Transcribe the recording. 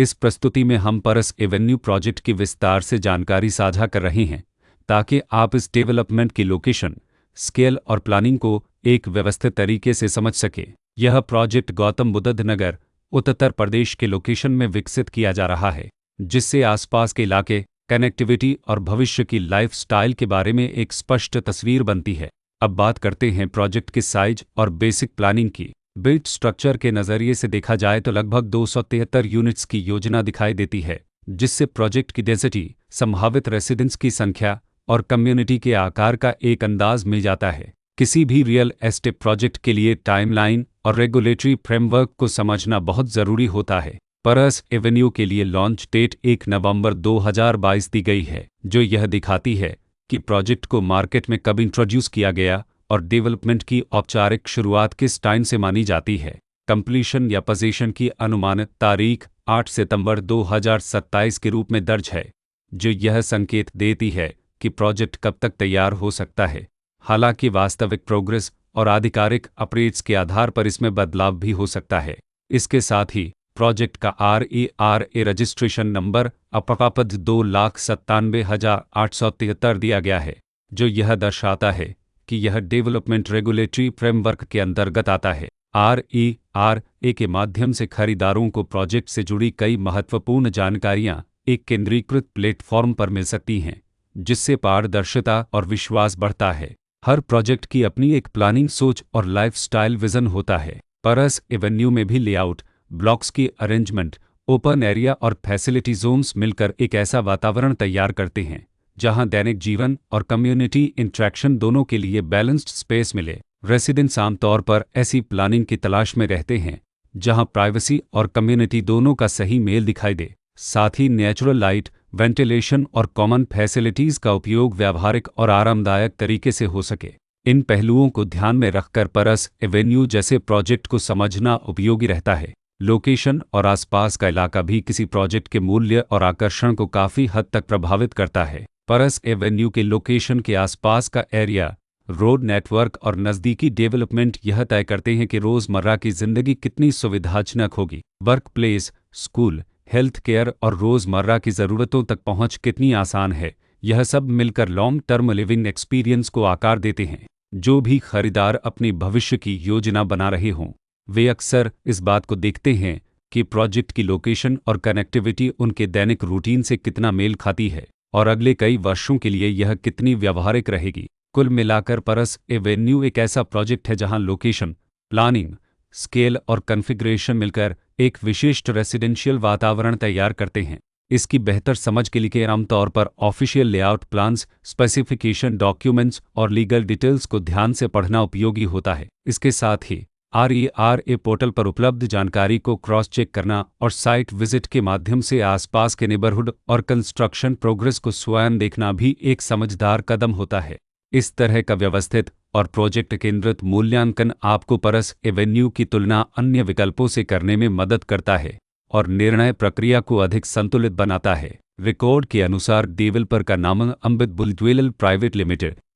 इस प्रस्तुति में हम परस एवेन्यू प्रोजेक्ट की विस्तार से जानकारी साझा कर रहे हैं ताकि आप इस डेवलपमेंट की लोकेशन, स्केल और प्लानिंग को एक व्यवस्थित तरीके से समझ सकें। यह प्रोजेक्ट गौतम बुद्ध नगर, उत्तर प्रदेश के लोकेशन में विकसित किया जा रहा है, जिससे आसपास के इलाके, कनेक्टिविटी और भविष्य की लाइफस्टाइल के बारे में एक स्पष्ट तस्वीर बनती है। अब बात करते हैं प्रोजेक्ट के साइज और बेसिक प्लानिंग की। बिल्ट स्ट्रक्चर के नज़रिए से देखा जाए तो लगभग 273 यूनिट्स की योजना दिखाई देती है, जिससे प्रोजेक्ट की डेंसिटी, संभावित रेसिडेंट्स की संख्या और कम्युनिटी के आकार का एक अंदाज मिल जाता है। किसी भी रियल एस्टेट प्रोजेक्ट के लिए टाइमलाइन और रेगुलेटरी फ्रेमवर्क को समझना बहुत ज़रूरी होता है। परस एवेन्यू के लिए लॉन्च डेट 1 नवंबर 2022 दी गई है, जो यह दिखाती है कि प्रोजेक्ट को मार्केट में कब इंट्रोड्यूस किया गया और डेवलपमेंट की औपचारिक शुरुआत किस टाइम से मानी जाती है। कंप्लीशन या पोजीशन की अनुमानित तारीख 8 सितंबर 2027 के रूप में दर्ज है, जो यह संकेत देती है कि प्रोजेक्ट कब तक तैयार हो सकता है। हालांकि वास्तविक प्रोग्रेस और आधिकारिक अपडेट्स के आधार पर इसमें बदलाव भी हो सकता है। इसके साथ ही प्रोजेक्ट का RERA रजिस्ट्रेशन नंबर अपापद 2,97,873 दिया गया है, जो यह दर्शाता है कि यह डेवलपमेंट रेगुलेटरी फ्रेमवर्क के अंतर्गत आता है। RERA के माध्यम से खरीदारों को प्रोजेक्ट से जुड़ी कई महत्वपूर्ण जानकारियां एक केंद्रीकृत प्लेटफॉर्म पर मिल सकती हैं, जिससे पारदर्शिता और विश्वास बढ़ता है। हर प्रोजेक्ट की अपनी एक प्लानिंग सोच और लाइफस्टाइल विजन होता है। परस एवेन्यू में भी लेआउट, ब्लॉक्स की अरेंजमेंट, ओपन एरिया और फैसिलिटी जोन्स मिलकर एक ऐसा वातावरण तैयार करते हैं जहां दैनिक जीवन और कम्युनिटी इंटरेक्शन दोनों के लिए बैलेंस्ड स्पेस मिले। रेसिडेंट्स आमतौर पर ऐसी प्लानिंग की तलाश में रहते हैं जहां प्राइवेसी और कम्युनिटी दोनों का सही मेल दिखाई दे। साथ ही नेचुरल लाइट, वेंटिलेशन और कॉमन फैसिलिटीज़ का उपयोग व्यावहारिक और आरामदायक तरीके से हो सके। इन पहलुओं को ध्यान में रखकर परस एवेन्यू जैसे प्रोजेक्ट को समझना उपयोगी रहता है। लोकेशन और आसपास का इलाका भी किसी प्रोजेक्ट के मूल्य और आकर्षण को काफ़ी हद तक प्रभावित करता है। परस एवेन्यू के लोकेशन के आसपास का एरिया, रोड नेटवर्क और नज़दीकी डेवलपमेंट यह तय करते हैं कि रोज़मर्रा की ज़िंदगी कितनी सुविधाजनक होगी। Work place, school, health care और रोज़मर्रा की ज़रूरतों तक पहुंच कितनी आसान है। यह सब मिलकर लॉन्ग टर्म लिविंग एक्सपीरियंस को आकार देते हैं। जो भी खरीदार अपनी भविष्य की योजना बना रहे हों, वे अक्सर इस बात को देखते हैं कि प्रोजेक्ट की लोकेशन और कनेक्टिविटी उनके दैनिक रूटीन से कितना मेल खाती है और अगले कई वर्षों के लिए यह कितनी व्यावहारिक रहेगी। कुल मिलाकर परस एवेन्यू एक ऐसा प्रोजेक्ट है जहां लोकेशन, प्लानिंग, स्केल और कॉन्फ़िगरेशन मिलकर एक विशिष्ट रेसिडेंशियल वातावरण तैयार करते हैं। इसकी बेहतर समझ के लिए आमतौर पर official layout plans, specification documents और लीगल डिटेल्स को ध्यान से पढ़ना उपयोगी होता है। इसके साथ ही RERA पोर्टल पर उपलब्ध जानकारी को क्रॉस चेक करना और साइट विजिट के माध्यम से आसपास के नेबरहुड और कंस्ट्रक्शन प्रोग्रेस को स्वयं देखना भी एक समझदार कदम होता है। इस तरह का व्यवस्थित और प्रोजेक्ट केंद्रित मूल्यांकन आपको परस एवेन्यू की तुलना अन्य विकल्पों से करने में मदद करता है और निर्णय प्रक्रिया को अधिक संतुलित बनाता है। रिकॉर्ड के अनुसार डेवलपर का नाम अम्बित बुल्डवेल प्राइवेट लिमिटेड